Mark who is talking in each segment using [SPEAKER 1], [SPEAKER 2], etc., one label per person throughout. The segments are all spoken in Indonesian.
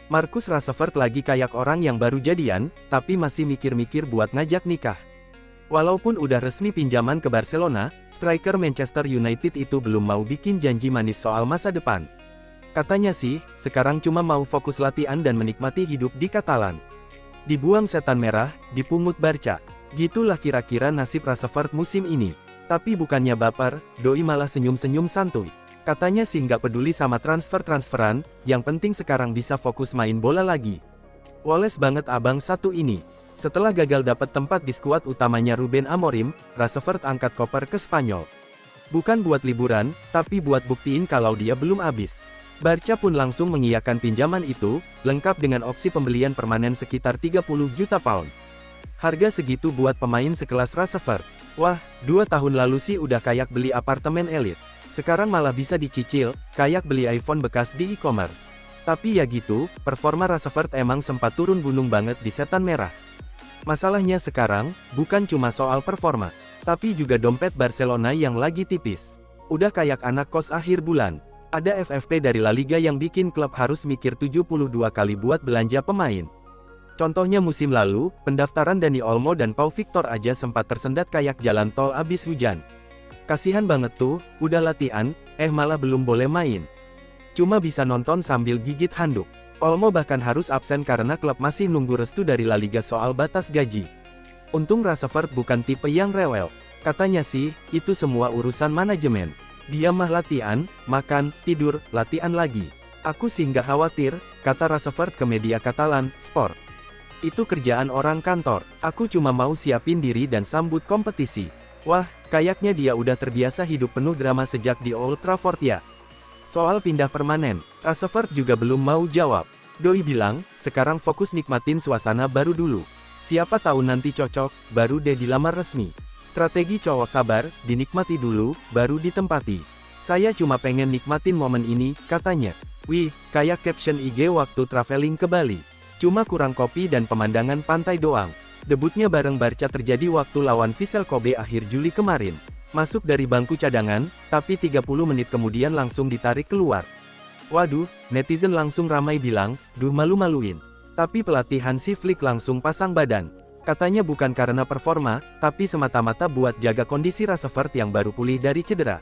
[SPEAKER 1] Marcus Rashford lagi kayak orang yang baru jadian, tapi masih mikir-mikir buat ngajak nikah. Walaupun udah resmi pinjaman ke Barcelona, striker Manchester United itu belum mau bikin janji manis soal masa depan. Katanya sih, sekarang cuma mau fokus latihan dan menikmati hidup di Katalan. Dibuang setan merah, dipungut Barca. Gitulah kira-kira nasib Rashford musim ini. Tapi bukannya baper, doi malah senyum-senyum santuy. Katanya sih nggak peduli sama transfer-transferan, yang penting sekarang bisa fokus main bola lagi. Woles banget abang satu ini. Setelah gagal dapat tempat di skuad utamanya Ruben Amorim, Rashford angkat koper ke Spanyol. Bukan buat liburan, tapi buat buktiin kalau dia belum habis. Barca pun langsung mengiyakan pinjaman itu, lengkap dengan opsi pembelian permanen sekitar 30 juta pound. Harga segitu buat pemain sekelas Rashford. Wah, 2 tahun lalu sih udah kayak beli apartemen elit. Sekarang malah bisa dicicil, kayak beli iPhone bekas di e-commerce. Tapi ya gitu, performa Rashford emang sempat turun gunung banget di setan merah. Masalahnya sekarang, bukan cuma soal performa, tapi juga dompet Barcelona yang lagi tipis. Udah kayak anak kos akhir bulan. Ada FFP dari La Liga yang bikin klub harus mikir 72 kali buat belanja pemain. Contohnya musim lalu, pendaftaran Dani Olmo dan Pau Victor aja sempat tersendat kayak jalan tol abis hujan. Kasihan banget tuh, udah latihan, malah belum boleh main. Cuma bisa nonton sambil gigit handuk. Olmo bahkan harus absen karena klub masih nunggu restu dari La Liga soal batas gaji. Untung Rashford bukan tipe yang rewel. Katanya sih, itu semua urusan manajemen. Dia mah latihan, makan, tidur, latihan lagi. Aku sih nggak khawatir, kata Rashford ke media Katalan, Sport. Itu kerjaan orang kantor, aku cuma mau siapin diri dan sambut kompetisi. Wah, kayaknya dia udah terbiasa hidup penuh drama sejak di Old Trafford ya. Soal pindah permanen, Rashford juga belum mau jawab. Doi bilang, sekarang fokus nikmatin suasana baru dulu. Siapa tahu nanti cocok, baru deh dilamar resmi. Strategi cowok sabar, dinikmati dulu, baru ditempati. Saya cuma pengen nikmatin momen ini, katanya. Wih, kayak caption IG waktu traveling ke Bali. Cuma kurang kopi dan pemandangan pantai doang. Debutnya bareng Barca terjadi waktu lawan Vissel Kobe akhir Juli kemarin. Masuk dari bangku cadangan, tapi 30 menit kemudian langsung ditarik keluar. Waduh, netizen langsung ramai bilang, duh malu-maluin. Tapi pelatih Hansi Flick langsung pasang badan. Katanya bukan karena performa, tapi semata-mata buat jaga kondisi Rashford yang baru pulih dari cedera.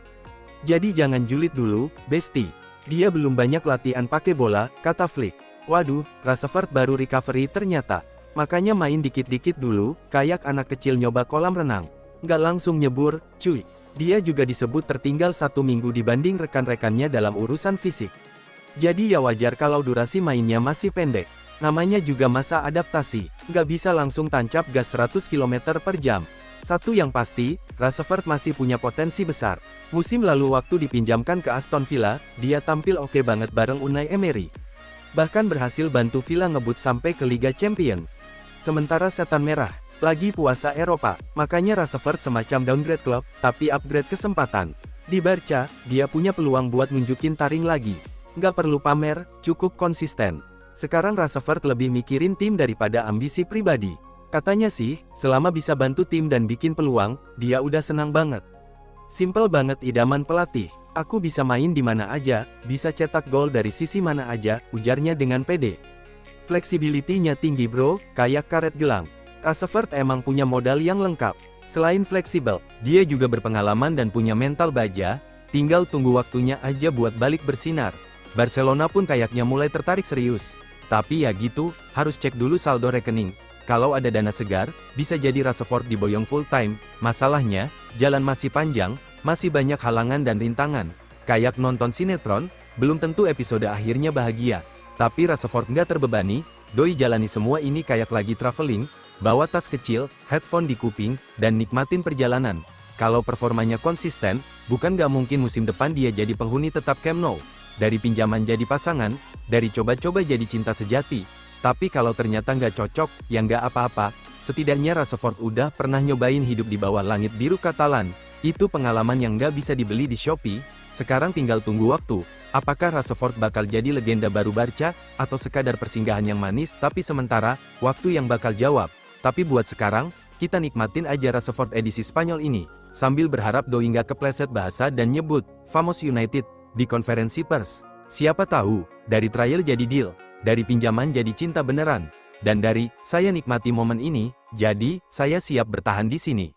[SPEAKER 1] Jadi jangan julid dulu, bestie. Dia belum banyak latihan pakai bola, kata Flick. Waduh, Rashford baru recovery ternyata. Makanya main dikit-dikit dulu, kayak anak kecil nyoba kolam renang. Nggak langsung nyebur, cuy. Dia juga disebut tertinggal 1 minggu dibanding rekan-rekannya dalam urusan fisik. Jadi ya wajar kalau durasi mainnya masih pendek. Namanya juga masa adaptasi, nggak bisa langsung tancap gas 100 km per jam. Satu yang pasti, Rashford masih punya potensi besar. Musim lalu waktu dipinjamkan ke Aston Villa, dia tampil oke banget bareng Unai Emery. Bahkan berhasil bantu Villa ngebut sampai ke Liga Champions. Sementara setan merah, lagi puasa Eropa, makanya Rashford semacam downgrade klub, tapi upgrade kesempatan. Di Barca, dia punya peluang buat nunjukin taring lagi. Nggak perlu pamer, cukup konsisten. Sekarang Rashford lebih mikirin tim daripada ambisi pribadi. Katanya sih, selama bisa bantu tim dan bikin peluang, dia udah senang banget. Simple banget idaman pelatih. Aku bisa main di mana aja, bisa cetak gol dari sisi mana aja, ujarnya dengan pede. Fleksibilitinya tinggi bro, kayak karet gelang. Rashford emang punya modal yang lengkap. Selain fleksibel, dia juga berpengalaman dan punya mental baja, tinggal tunggu waktunya aja buat balik bersinar. Barcelona pun kayaknya mulai tertarik serius. Tapi ya gitu, harus cek dulu saldo rekening. Kalau ada dana segar, bisa jadi Rashford diboyong full time. Masalahnya, jalan masih panjang, masih banyak halangan dan rintangan. Kayak nonton sinetron, belum tentu episode akhirnya bahagia. Tapi Rashford nggak terbebani, doi jalani semua ini kayak lagi traveling, bawa tas kecil, headphone di kuping, dan nikmatin perjalanan. Kalau performanya konsisten, bukan nggak mungkin musim depan dia jadi penghuni tetap Camp Nou. Dari pinjaman jadi pasangan, dari coba-coba jadi cinta sejati. Tapi kalau ternyata nggak cocok, ya nggak apa-apa. Setidaknya Rashford udah pernah nyobain hidup di bawah langit biru Katalan. Itu pengalaman yang nggak bisa dibeli di Shopee. Sekarang tinggal tunggu waktu. Apakah Rashford bakal jadi legenda baru Barca, atau sekadar persinggahan yang manis tapi sementara, waktu yang bakal jawab. Tapi buat sekarang, kita nikmatin aja Rashford edisi Spanyol ini, sambil berharap doi nggak kepleset bahasa dan nyebut, Famos United, di konferensi pers. Siapa tahu, dari trial jadi deal. Dari pinjaman jadi cinta beneran. Dan dari, saya nikmati momen ini, jadi, saya siap bertahan di sini.